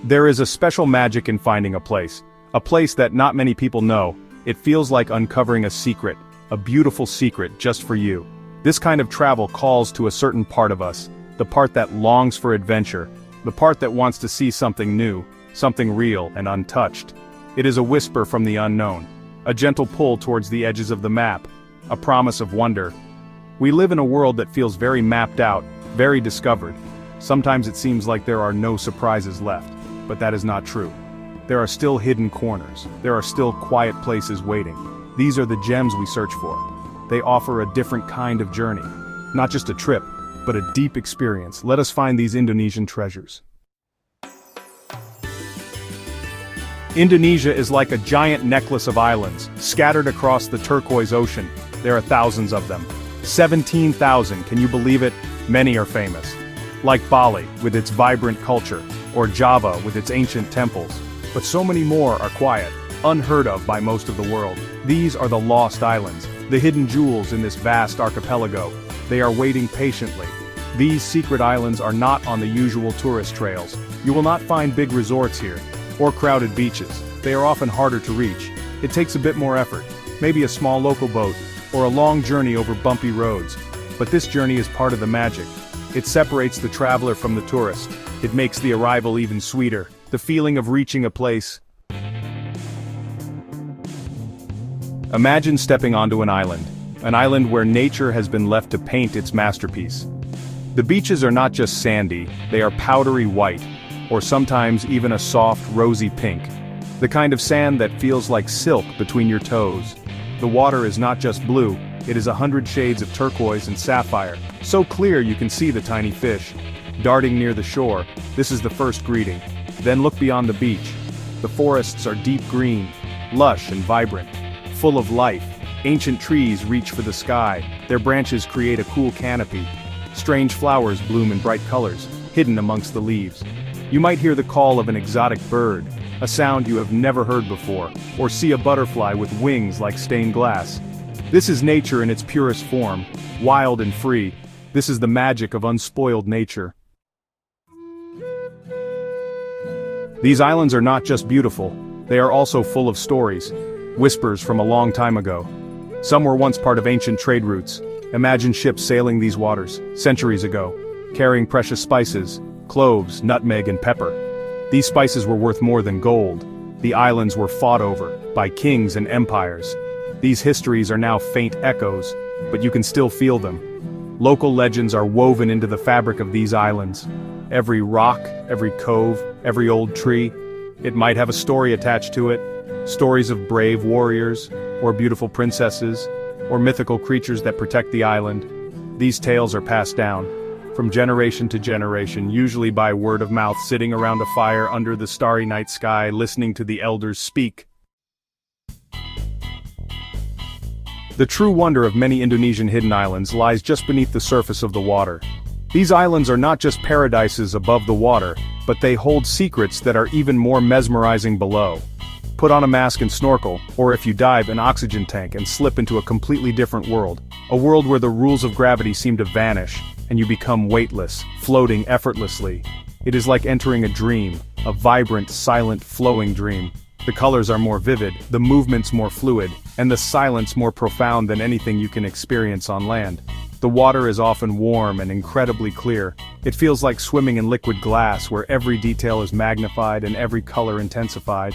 There is a special magic in finding a place that not many people know. It feels like uncovering a secret, a beautiful secret just for you. This kind of travel calls to a certain part of us, the part that longs for adventure, the part that wants to see something new, something real and untouched. It is a whisper from the unknown, a gentle pull towards the edges of the map, a promise of wonder. We live in a world that feels very mapped out, very discovered. Sometimes it seems like there are no surprises left, but that is not true. There are still hidden corners, there are still quiet places waiting. These are the gems we search for. They offer a different kind of journey. Not just a trip, but a deep experience. Let us find these Indonesian treasures. Indonesia is like a giant necklace of islands, scattered across the turquoise ocean. There are thousands of them. 17,000, can you believe it? Many are famous. Like Bali, with its vibrant culture, or Java with its ancient temples. But so many more are quiet, unheard of by most of the world. These are the lost islands, the hidden jewels in this vast archipelago. They are waiting patiently. These secret islands are not on the usual tourist trails. You will not find big resorts here, or crowded beaches. They are often harder to reach. It takes a bit more effort, maybe a small local boat, or a long journey over bumpy roads. But this journey is part of the magic. It separates the traveler from the tourist. It makes the arrival even sweeter, the feeling of reaching a place. Imagine stepping onto an island where nature has been left to paint its masterpiece. The beaches are not just sandy, they are powdery white, or sometimes even a soft, rosy pink. The kind of sand that feels like silk between your toes. The water is not just blue, it is 100 shades of turquoise and sapphire, so clear you can see the tiny fish. Darting near the shore, this is the first greeting. Then look beyond the beach. The forests are deep green, lush and vibrant, full of life. Ancient trees reach for the sky, their branches create a cool canopy. Strange flowers bloom in bright colors, hidden amongst the leaves. You might hear the call of an exotic bird, a sound you have never heard before, or see a butterfly with wings like stained glass. This is nature in its purest form, wild and free. This is the magic of unspoiled nature. These islands are not just beautiful, they are also full of stories, whispers from a long time ago. Some were once part of ancient trade routes. Imagine ships sailing these waters, centuries ago, carrying precious spices, cloves, nutmeg and pepper. These spices were worth more than gold. The islands were fought over, by kings and empires. These histories are now faint echoes, but you can still feel them. Local legends are woven into the fabric of these islands. Every rock, every cove, every old tree, it might have a story attached to it. Stories of brave warriors, or beautiful princesses, or mythical creatures that protect the island. These tales are passed down, from generation to generation, usually by word of mouth, sitting around a fire under the starry night sky, listening to the elders speak. The true wonder of many Indonesian hidden islands lies just beneath the surface of the water. These islands are not just paradises above the water, but they hold secrets that are even more mesmerizing below. Put on a mask and snorkel, or if you dive, an oxygen tank and slip into a completely different world. A world where the rules of gravity seem to vanish, and you become weightless, floating effortlessly. It is like entering a dream, a vibrant, silent, flowing dream. The colors are more vivid, the movements more fluid, and the silence more profound than anything you can experience on land. The water is often warm and incredibly clear. It feels like swimming in liquid glass where every detail is magnified and every color intensified.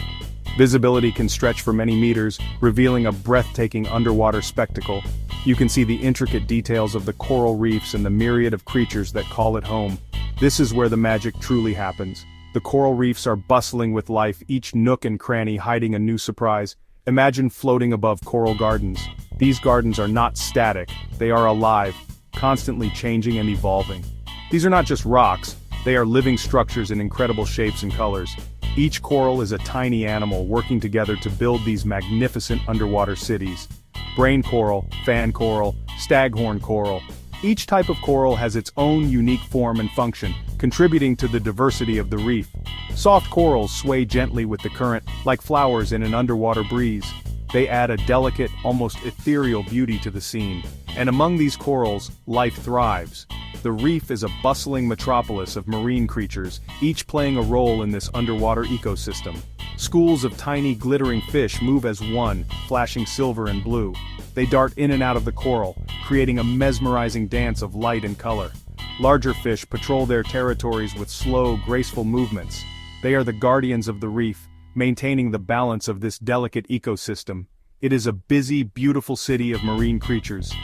Visibility can stretch for many meters, revealing a breathtaking underwater spectacle. You can see the intricate details of the coral reefs and the myriad of creatures that call it home. This is where the magic truly happens. The coral reefs are bustling with life, each nook and cranny hiding a new surprise. Imagine floating above coral gardens. These gardens are not static, they are alive, constantly changing and evolving. These are not just rocks, they are living structures in incredible shapes and colors. Each coral is a tiny animal working together to build these magnificent underwater cities. Brain coral, fan coral, staghorn coral. Each type of coral has its own unique form and function, contributing to the diversity of the reef. Soft corals sway gently with the current, like flowers in an underwater breeze. They add a delicate, almost ethereal beauty to the scene. And among these corals, life thrives. The reef is a bustling metropolis of marine creatures, each playing a role in this underwater ecosystem. Schools of tiny glittering fish move as one, flashing silver and blue. They dart in and out of the coral, creating a mesmerizing dance of light and color. Larger fish patrol their territories with slow, graceful movements. They are the guardians of the reef, maintaining the balance of this delicate ecosystem. It is a busy, beautiful city of marine creatures.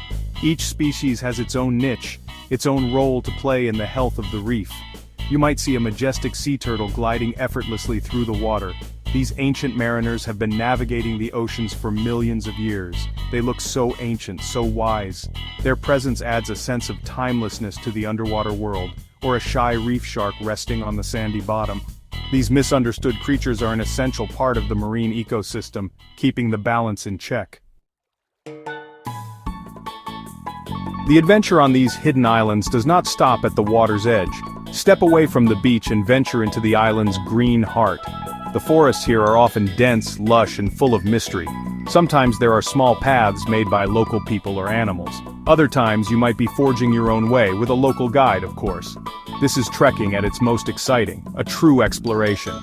Each species has its own niche, its own role to play in the health of the reef. You might see a majestic sea turtle gliding effortlessly through the water. These ancient mariners have been navigating the oceans for millions of years. They look so ancient, so wise. Their presence adds a sense of timelessness to the underwater world, or a shy reef shark resting on the sandy bottom. These misunderstood creatures are an essential part of the marine ecosystem, keeping the balance in check. The adventure on these hidden islands does not stop at the water's edge. Step away from the beach and venture into the island's green heart. The forests here are often dense, lush, and full of mystery. Sometimes there are small paths made by local people or animals. Other times you might be forging your own way, with a local guide, of course. This is trekking at its most exciting, a true exploration.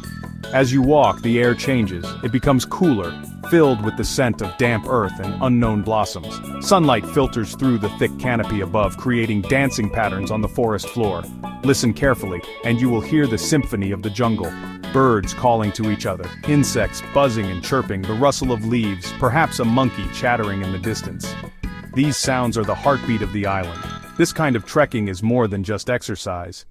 As you walk, the air changes. It becomes cooler, filled with the scent of damp earth and unknown blossoms. Sunlight filters through the thick canopy above, creating dancing patterns on the forest floor. Listen carefully, and you will hear the symphony of the jungle. Birds calling to each other, insects buzzing and chirping, the rustle of leaves, perhaps a monkey chattering in the distance. These sounds are the heartbeat of the island. This kind of trekking is more than just exercise.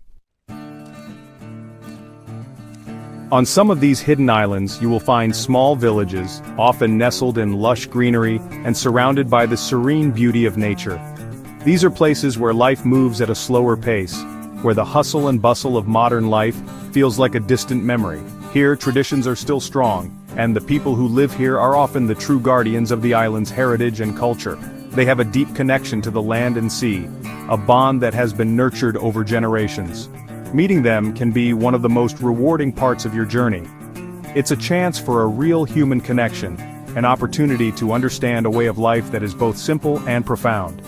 On some of these hidden islands, you will find small villages, often nestled in lush greenery and surrounded by the serene beauty of nature. These are places where life moves at a slower pace, where the hustle and bustle of modern life feels like a distant memory. Here, traditions are still strong, and the people who live here are often the true guardians of the island's heritage and culture. They have a deep connection to the land and sea, a bond that has been nurtured over generations. Meeting them can be one of the most rewarding parts of your journey. It's a chance for a real human connection, an opportunity to understand a way of life that is both simple and profound.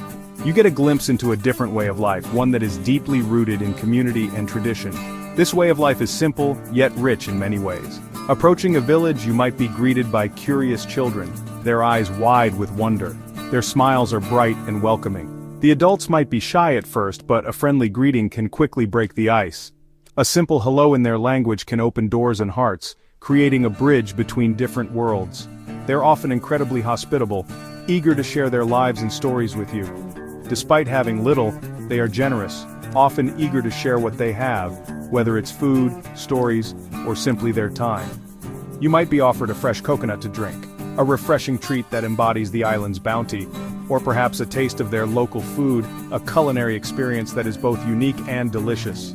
You get a glimpse into a different way of life, one that is deeply rooted in community and tradition. This way of life is simple, yet rich in many ways. Approaching a village, you might be greeted by curious children, their eyes wide with wonder. Their smiles are bright and welcoming. The adults might be shy at first, but a friendly greeting can quickly break the ice. A simple hello in their language can open doors and hearts, creating a bridge between different worlds. They're often incredibly hospitable, eager to share their lives and stories with you. Despite having little, they are generous, often eager to share what they have, whether it's food, stories, or simply their time. You might be offered a fresh coconut to drink, a refreshing treat that embodies the island's bounty, or perhaps a taste of their local food, a culinary experience that is both unique and delicious.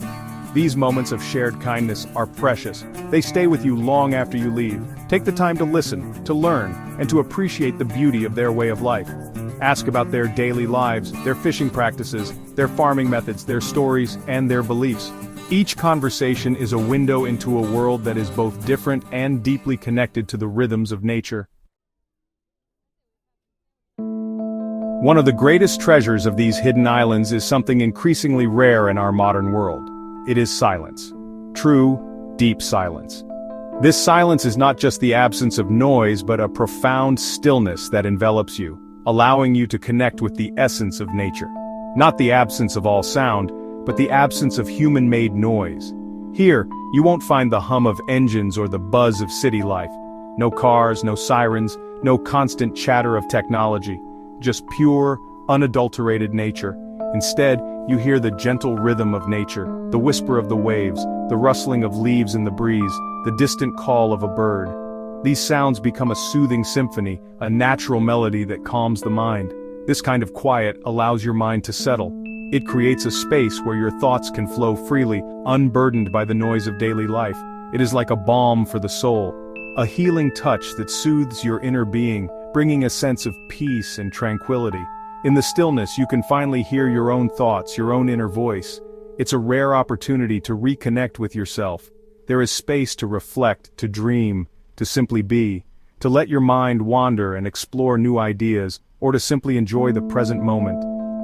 These moments of shared kindness are precious. They stay with you long after you leave. Take the time to listen, to learn, and to appreciate the beauty of their way of life. Ask about their daily lives, their fishing practices, their farming methods, their stories, and their beliefs. Each conversation is a window into a world that is both different and deeply connected to the rhythms of nature. One of the greatest treasures of these hidden islands is something increasingly rare in our modern world. It is silence. True, deep silence. This silence is not just the absence of noise, but a profound stillness that envelops you, allowing you to connect with the essence of nature. Not the absence of all sound, but the absence of human-made noise. Here, you won't find the hum of engines or the buzz of city life. No cars, no sirens, no constant chatter of technology. Just pure, unadulterated nature. Instead, you hear the gentle rhythm of nature, the whisper of the waves, the rustling of leaves in the breeze, the distant call of a bird. These sounds become a soothing symphony, a natural melody that calms the mind. This kind of quiet allows your mind to settle. It creates a space where your thoughts can flow freely, unburdened by the noise of daily life. It is like a balm for the soul, a healing touch that soothes your inner being, bringing a sense of peace and tranquility. In the stillness, you can finally hear your own thoughts, your own inner voice. It's a rare opportunity to reconnect with yourself. There is space to reflect, to dream, to simply be, to let your mind wander and explore new ideas, or to simply enjoy the present moment.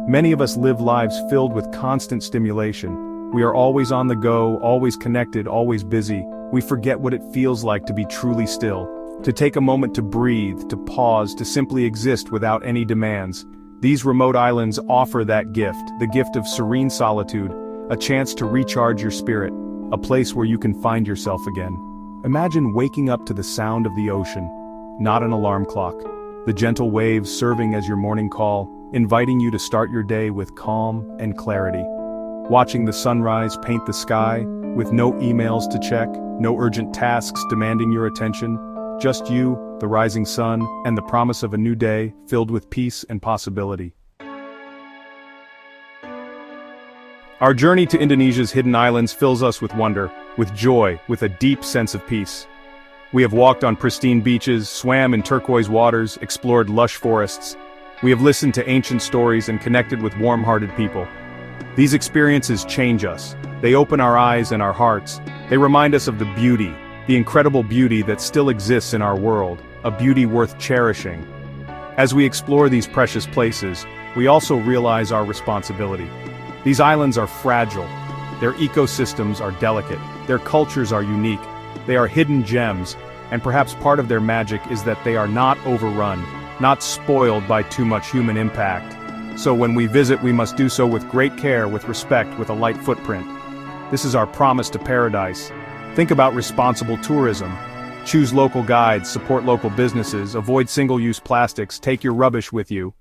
Many of us live lives filled with constant stimulation. We are always on the go, always connected, always busy. We forget what it feels like to be truly still, to take a moment to breathe, to pause, to simply exist without any demands. These remote islands offer that gift, the gift of serene solitude, a chance to recharge your spirit, a place where you can find yourself again. Imagine waking up to the sound of the ocean, not an alarm clock, the gentle waves serving as your morning call, inviting you to start your day with calm and clarity. Watching the sunrise paint the sky, with no emails to check, no urgent tasks demanding your attention, just you, the rising sun, and the promise of a new day filled with peace and possibility. Our journey to Indonesia's hidden islands fills us with wonder, with joy, with a deep sense of peace. We have walked on pristine beaches, swam in turquoise waters, explored lush forests. We have listened to ancient stories and connected with warm-hearted people. These experiences change us. They open our eyes and our hearts. They remind us of the beauty, the incredible beauty that still exists in our world, a beauty worth cherishing. As we explore these precious places, we also realize our responsibility. These islands are fragile. Their ecosystems are delicate. Their cultures are unique. They are hidden gems, and perhaps part of their magic is that they are not overrun, not spoiled by too much human impact. So when we visit, we must do so with great care, with respect, with a light footprint. This is our promise to paradise. Think about responsible tourism. Choose local guides, support local businesses, avoid single-use plastics, take your rubbish with you.